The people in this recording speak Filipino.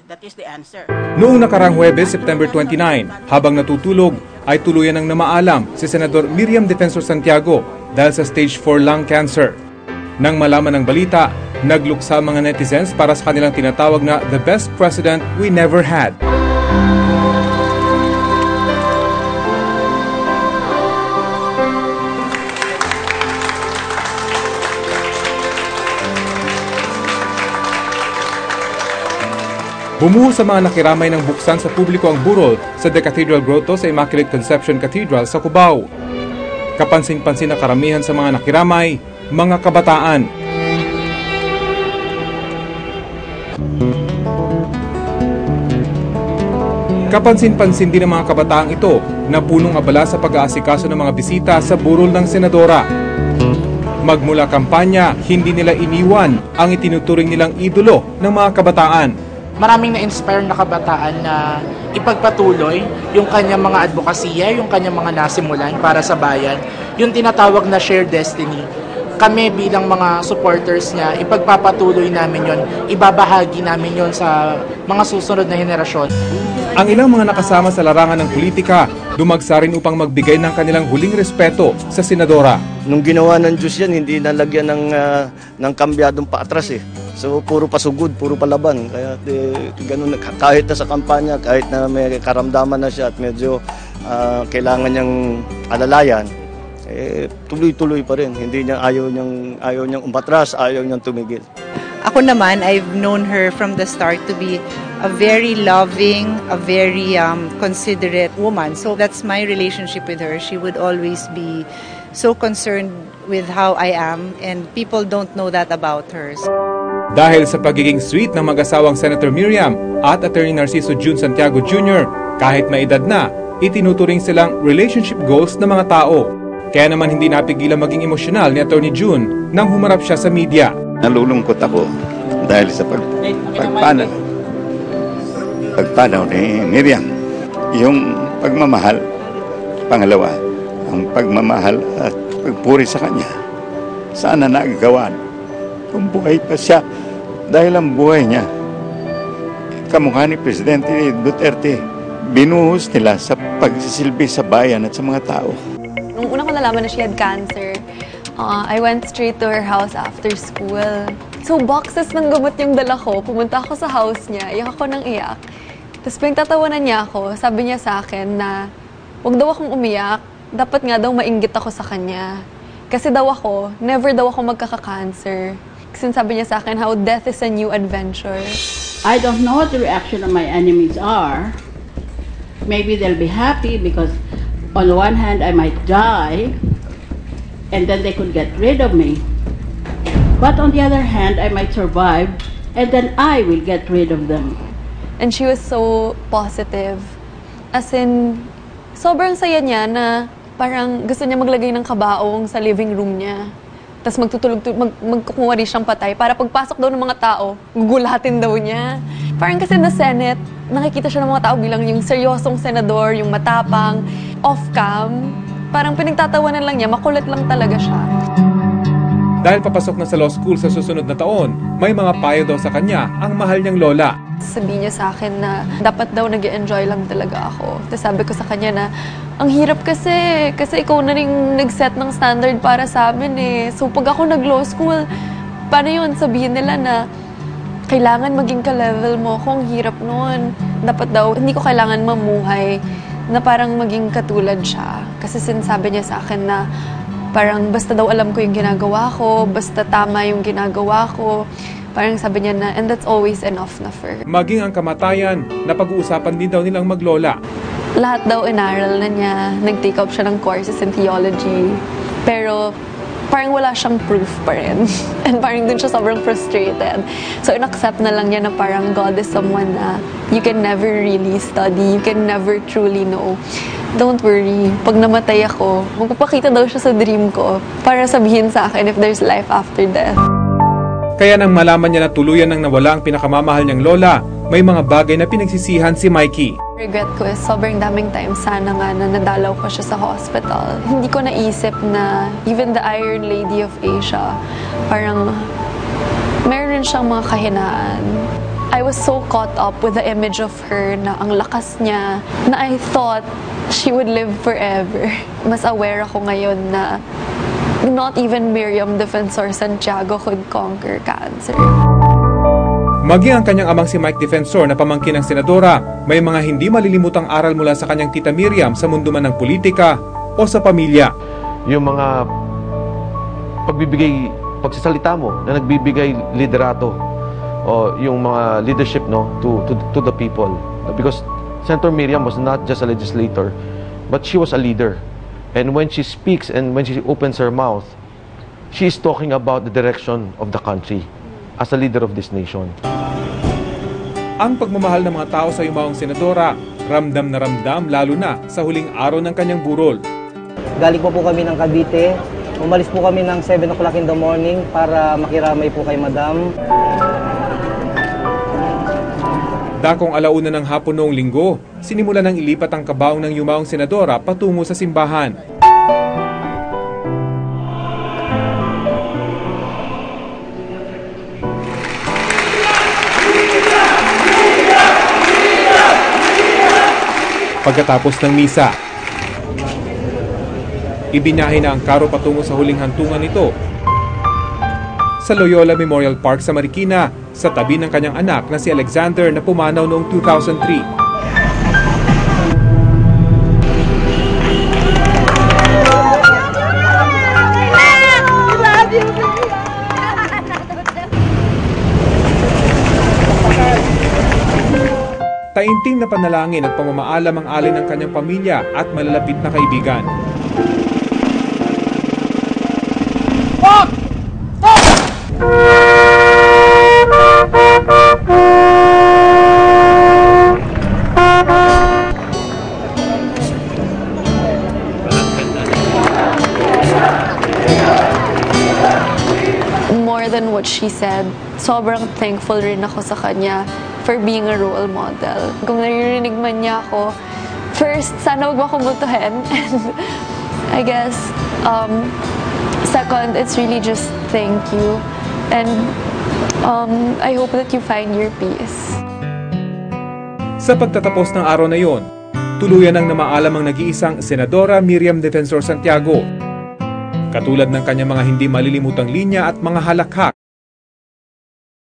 That is the answer. Noong nakarang Huwebes, September 29, habang natutulog, ay tuluyan ng namaalam si Senador Miriam Defensor Santiago dahil sa stage 4 lung cancer. Nang malaman ng balita, nagluksa mga netizens para sa kanilang tinatawag na the best president we never had. Bumuhos sa mga nakiramay ng buksan sa publiko ang burol sa The Cathedral Grotto sa Immaculate Conception Cathedral sa Cubao. Kapansin-pansin na karamihan sa mga nakiramay, mga kabataan. Kapansin-pansin din ng mga kabataang ito na punong abala sa pag-aasikaso ng mga bisita sa burol ng senadora. Magmula kampanya, hindi nila iniwan ang itinuturing nilang idolo ng mga kabataan. Maraming na-inspire na kabataan na ipagpatuloy yung kanyang mga advokasya, yung kanyang mga nasimulan para sa bayan, yung tinatawag na shared destiny. Kami bilang mga supporters niya, ipagpapatuloy namin yon, ibabahagi namin yon sa mga susunod na henerasyon. Ang ilang mga nakasama sa larangan ng politika, dumagsa rin upang magbigay ng kanilang huling respeto sa senadora. Nung ginawa ng Diyos yan, hindi nalagyan ng kambyadong paatras eh. So puro pasugod, puro palaban. Kaya ganun, kahit na sa kampanya, kahit na may karamdaman na siya at medyo kailangan niyang alalayan, tuloy-tuloy pa rin. Hindi niya ayaw niyang umatras, ayaw niyang tumigil. Ako naman, I've known her from the start to be a very loving, a very considerate woman. So that's my relationship with her. She would always be so concerned with how I am, and people don't know that about her. Dahil sa pagiging sweet ng mag-asawang Senator Miriam at Attorney Narciso June Santiago Jr., kahit may edad na, itinuturing silang relationship goals ng mga tao. Kaya naman hindi napigilan maging emosyonal ni Attorney June nang humarap siya sa media. Nalulungkot ako dahil sa pagpanaw ni Miriam. Yung pagmamahal, pangalawa, ang pagmamahal at pagpuri sa kanya. Sana nagagawa kung buhay pa siya, dahil ang buhay niya, kamukha ni Presidente Duterte, binuhos nila sa pagsisilbi sa bayan at sa mga tao. Nung una ko nalaman na she had cancer, I went straight to her house after school. So boxes ng gamot yung dala ko, pumunta ako sa house niya, iyak ako ng iyak. Tapos pinagtatawanan niya ako, sabi niya sa akin na huwag daw akong umiyak, dapat nga daw mainggit ako sa kanya. Kasi daw ako, never daw ako magkaka-cancer. Kasi sabi niya sa akin, how death is a new adventure. I don't know what the reaction of my enemies are. Maybe they'll be happy because on the one hand I might die and then they could get rid of me. But on the other hand, I might survive and then I will get rid of them. And she was so positive. As in, sobrang saya niya na parang gusto niya maglagay ng kabaong sa living room niya. Tapos magkukuha rin siyang patay para pagpasok daw ng mga tao, gugulatin daw niya. Parang kasi na Senate, nakikita siya ng mga tao bilang yung seryosong senador, yung matapang, off-cam. Parang pinagtatawanan lang niya, makulit lang talaga siya. Dahil papasok na sa law school sa susunod na taon, may mga payo daw sa kanya ang mahal niyang lola. Sabi niya sa akin na dapat daw nag-enjoy lang talaga ako. Tapos sabi ko sa kanya na, ang hirap kasi ikaw na rin nag-set ng standard para sa amin eh. So pag ako nag-law school, paano yun? Sabihin nila na kailangan maging ka-level mo ako, ang hirap nun. Dapat daw, hindi ko kailangan mamuhay na parang maging katulad siya. Kasi sinasabi niya sa akin na parang basta daw alam ko yung ginagawa ko, basta tama yung ginagawa ko. Parang sabi niya na, and that's always enough na for her. Maging ang kamatayan, napag-uusapan din daw nilang maglola. Lahat daw inaral na niya, nag-take up siya ng courses in theology. Pero parang wala siyang proof pa rin. And parang dun siya sobrang frustrated. So in-accept na lang niya na parang God is someone na you can never really study, you can never truly know. Don't worry, pag namatay ako, magpapakita daw siya sa dream ko para sabihin sa akin if there's life after death. Kaya nang malaman niya na tuluyan nang nawala ang pinakamamahal niyang lola, may mga bagay na pinagsisihan si Mikey. Regret ko is sobrang daming time sana nga na nadalaw ko siya sa hospital. Hindi ko naisip na even the Iron Lady of Asia, parang meron siyang mga kahinaan. I was so caught up with the image of her na ang lakas niya, na I thought she would live forever. Mas aware ako ngayon na not even Miriam Defensor Santiago could conquer cancer. Maging ang kanyang amang si Mike Defensor na pamangkin ng senadora, may mga hindi malilimutang aral mula sa kanyang tita Miriam sa mundo man ng politika o sa pamilya. Yung mga pagsasalita mo na nagbibigay liderato o yung mga leadership to the people. Because Senator Miriam was not just a legislator, but she was a leader. And when she speaks and when she opens her mouth, she is talking about the direction of the country as a leader of this nation. Ang pagmamahal ng mga tao sa yumaong senadora, ramdam na ramdam lalo na sa huling araw ng kanyang burol. Galing po kami ng Cavite. Umalis po kami ng 7 o'clock in the morning para makiramay po kay Madam. Dakong alauna ng hapon noong linggo, sinimula ng ilipat ang kabaong ng yumaong senadora patungo sa simbahan. Pagkatapos ng misa, ibinyahe na ang karo patungo sa huling hantungan nito sa Loyola Memorial Park sa Marikina, sa tabi ng kanyang anak na si Alexander na pumanaw noong 2003. Tainting na panalangin at pamamaalam ang alay ng kanyang pamilya at malalapit na kaibigan. More than what she said, sobrang thankful rin ako sa kanya for being a role model. Kung naririnig man niya ako, first, sana huwag mo akong multuhin. And I guess, second, it's really just thank you. And I hope that you find your peace. Sa pagtatapos ng araw na yon, tuluyan nang namaalam ang nag-iisang Senadora Miriam Defensor Santiago. Katulad ng kanyang mga hindi malilimutang linya at mga halakhak,